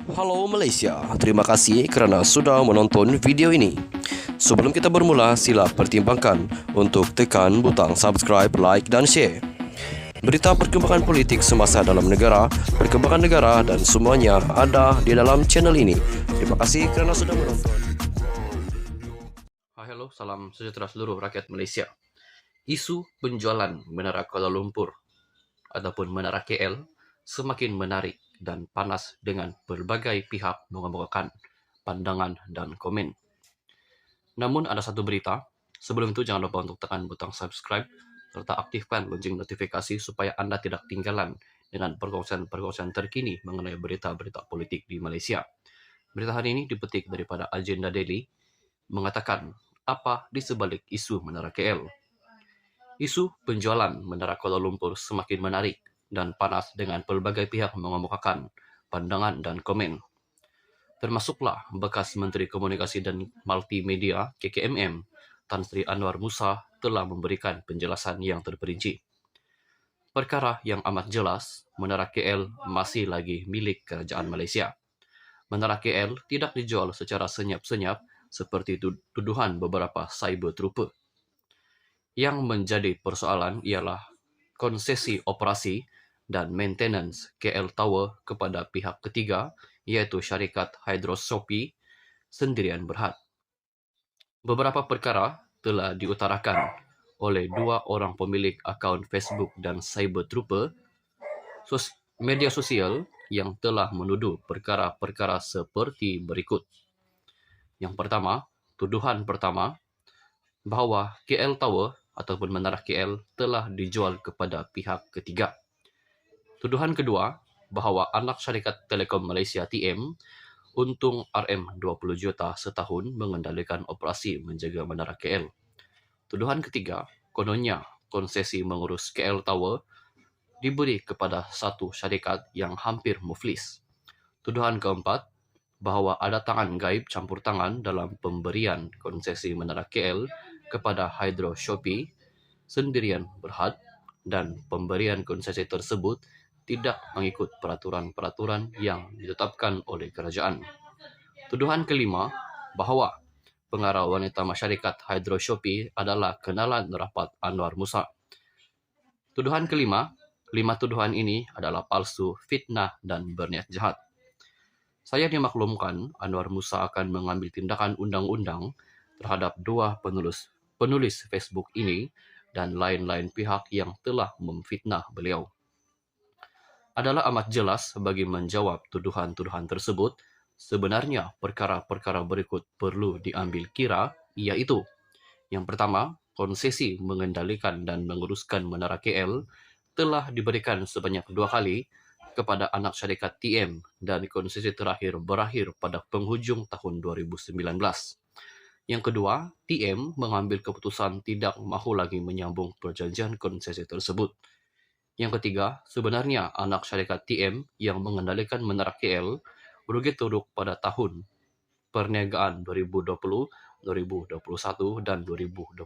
Halo Malaysia, terima kasih kerana sudah menonton video ini. Sebelum kita bermula, sila pertimbangkan untuk tekan butang subscribe, like dan share. Berita perkembangan politik semasa dalam negara, perkembangan negara dan semuanya ada di dalam channel ini. Terima kasih kerana sudah menonton. Hello, salam sejahtera seluruh rakyat Malaysia. Isu penjualan Menara Kuala Lumpur ataupun Menara KL semakin menarik dan panas dengan berbagai pihak mengemukakan pandangan dan komen. Namun ada satu berita, sebelum itu jangan lupa untuk tekan butang subscribe serta aktifkan lonceng notifikasi supaya Anda tidak ketinggalan dengan perkongsian-perkongsian terkini mengenai berita-berita politik di Malaysia. Berita hari ini dipetik daripada Agenda Daily mengatakan apa di sebalik isu Menara KL. Isu penjualan Menara Kuala Lumpur semakin menarik dan panas dengan pelbagai pihak mengemukakan pandangan dan komen. Termasuklah bekas Menteri Komunikasi dan Multimedia KKMM, Tan Sri Anwar Musa telah memberikan penjelasan yang terperinci. Perkara yang amat jelas, Menara KL masih lagi milik Kerajaan Malaysia. Menara KL tidak dijual secara senyap-senyap seperti tuduhan beberapa cyber trooper. Yang menjadi persoalan ialah konsesi operasi dan maintenance KL Tower kepada pihak ketiga iaitu syarikat Hydrosopy Sendirian Berhad. Beberapa perkara telah diutarakan oleh dua orang pemilik akaun Facebook dan cyber trooper media sosial yang telah menuduh perkara-perkara seperti berikut. Yang pertama, tuduhan pertama bahawa KL Tower ataupun Menara KL telah dijual kepada pihak ketiga. Tuduhan kedua, bahawa anak syarikat Telekom Malaysia TM untung RM20 juta setahun mengendalikan operasi menjaga Menara KL. Tuduhan ketiga, kononnya konsesi mengurus KL Tower diberi kepada satu syarikat yang hampir muflis. Tuduhan keempat, bahawa ada tangan gaib campur tangan dalam pemberian konsesi Menara KL kepada Hydrosopy Sendirian Berhad dan pemberian konsesi tersebut tidak mengikut peraturan-peraturan yang ditetapkan oleh kerajaan. Tuduhan kelima, bahawa pengarah wanita masyarakat Hydrosopy adalah kenalan rapat Anwar Musa. Tuduhan kelima, 5 tuduhan ini adalah palsu, fitnah dan berniat jahat. Saya dimaklumkan Anwar Musa akan mengambil tindakan undang-undang terhadap dua penulis Facebook ini dan lain-lain pihak yang telah memfitnah beliau. Adalah amat jelas bagi menjawab tuduhan-tuduhan tersebut, sebenarnya perkara-perkara berikut perlu diambil kira, iaitu yang pertama, konsesi mengendalikan dan menguruskan Menara KL telah diberikan sebanyak 2 kali kepada anak syarikat TM dan konsesi terakhir berakhir pada penghujung tahun 2019. Yang kedua, TM mengambil keputusan tidak mahu lagi menyambung perjanjian konsesi tersebut. Yang ketiga, sebenarnya anak syarikat TM yang mengendalikan Menara KL rugi teruk pada tahun perniagaan 2020, 2021 dan 2022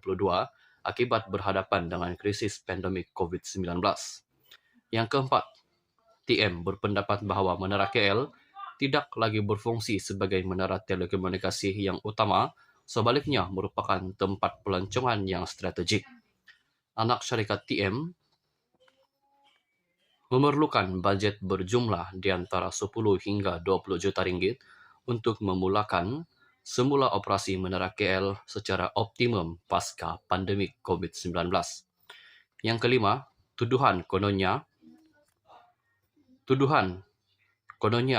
akibat berhadapan dengan krisis pandemik COVID-19. Yang keempat, TM berpendapat bahawa Menara KL tidak lagi berfungsi sebagai menara telekomunikasi yang utama, sebaliknya merupakan tempat pelancongan yang strategik. Anak syarikat TM memerlukan bajet berjumlah di antara 10 hingga 20 juta ringgit untuk memulakan semula operasi Menara KL secara optimum pasca pandemik COVID-19. Yang kelima, tuduhan kononnya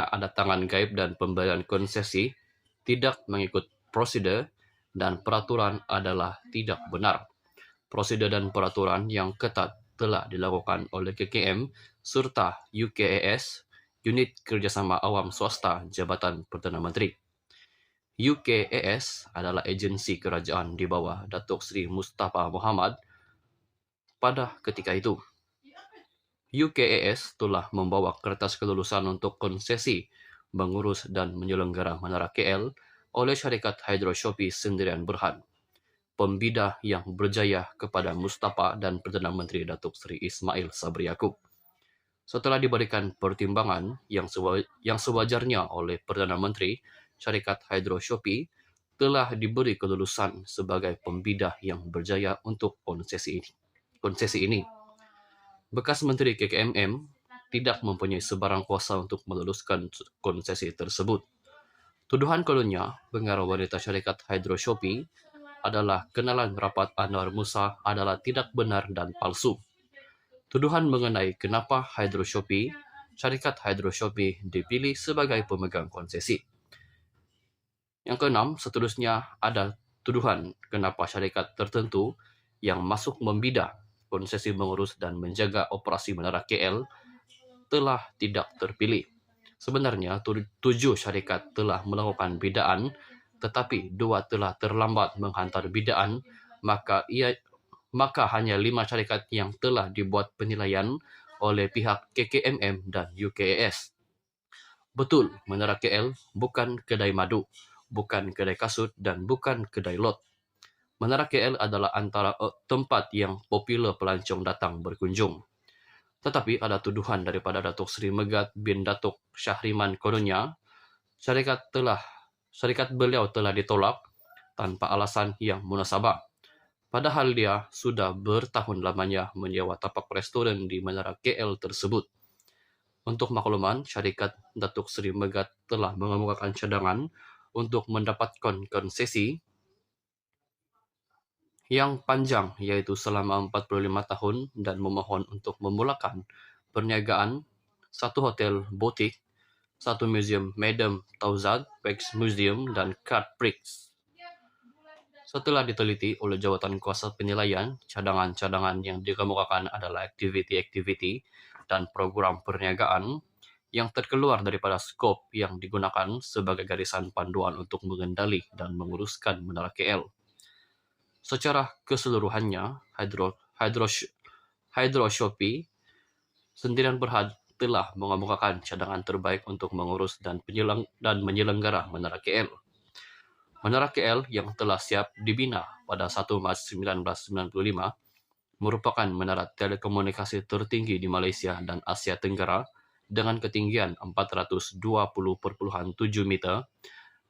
ada tangan gaib dan pemberian konsesi tidak mengikut prosedur dan peraturan adalah tidak benar. Prosedur dan peraturan yang ketat telah dilakukan oleh KKM serta UKAS, Unit Kerjasama Awam Swasta Jabatan Perdana Menteri. UKAS adalah agensi kerajaan di bawah Datuk Seri Mustafa Mohamad pada ketika itu. UKAS telah membawa kertas kelulusan untuk konsesi mengurus dan menyelenggara Menara KL oleh syarikat Hydrosopy Sendirian Berhad. Pembidah yang berjaya kepada Mustafa dan Perdana Menteri Datuk Seri Ismail Sabri Yaakob. Setelah diberikan pertimbangan yang sewajarnya oleh Perdana Menteri, syarikat Hydro Shopee telah diberi kelulusan sebagai pembidah yang berjaya untuk konsesi ini. Bekas Menteri KKMM tidak mempunyai sebarang kuasa untuk meluluskan konsesi tersebut. Tuduhan kononnya, pengarah wanita syarikat Hydro Shopee adalah kenalan rapat Anwar Musa adalah tidak benar dan palsu. Tuduhan mengenai kenapa syarikat Hydro Shopee dipilih sebagai pemegang konsesi. Yang keenam, seterusnya ada tuduhan kenapa syarikat tertentu yang masuk membidah konsesi mengurus dan menjaga operasi Menara KL telah tidak terpilih. Sebenarnya, 7 syarikat telah melakukan bidaan, tetapi 2 telah terlambat menghantar bidaan, maka hanya 5 syarikat yang telah dibuat penilaian oleh pihak KKMM dan UKAS. Betul, Menara KL bukan kedai madu, bukan kedai kasut, dan bukan kedai lot. Menara KL adalah antara tempat yang popular pelancong datang berkunjung. Tetapi ada tuduhan daripada Datuk Seri Megat bin Datuk Syahriman kononnya, syarikat beliau telah ditolak tanpa alasan yang munasabah. Padahal dia sudah bertahun lamanya menyewa tapak restoran di Menara KL tersebut. Untuk makluman, syarikat Datuk Seri Megat telah mengemukakan cadangan untuk mendapatkan konsesi yang panjang, yaitu selama 45 tahun, dan memohon untuk memulakan perniagaan 1 hotel butik, 1 museum Madame Tussauds Wax Museum, dan Card Prix. Setelah diteliti oleh jawatan kuasa penilaian, cadangan-cadangan yang dikemukakan adalah aktiviti-aktiviti dan program perniagaan yang terkeluar daripada skop yang digunakan sebagai garisan panduan untuk mengendali dan menguruskan Menara KL. Secara keseluruhannya, Hydro Shopee Sendirian Berhad telah mengemukakan cadangan terbaik untuk mengurus dan menyelenggara Menara KL. Menara KL yang telah siap dibina pada 1 Mac 1995 merupakan menara telekomunikasi tertinggi di Malaysia dan Asia Tenggara dengan ketinggian 420.7 meter.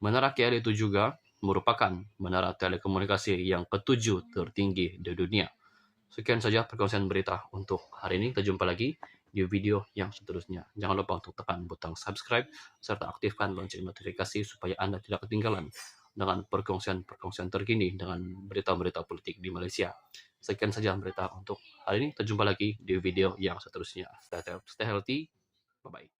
Menara KL itu juga merupakan menara telekomunikasi yang ketujuh tertinggi di dunia. Sekian saja perkongsian berita untuk hari ini. Kita jumpa lagi di video yang seterusnya. Jangan lupa untuk tekan butang subscribe serta aktifkan lonceng notifikasi supaya Anda tidak ketinggalan dengan perkongsian terkini dengan berita-berita politik di Malaysia. Sekian saja berita untuk hari ini. Kita jumpa lagi di video yang seterusnya. Stay healthy. Bye-bye.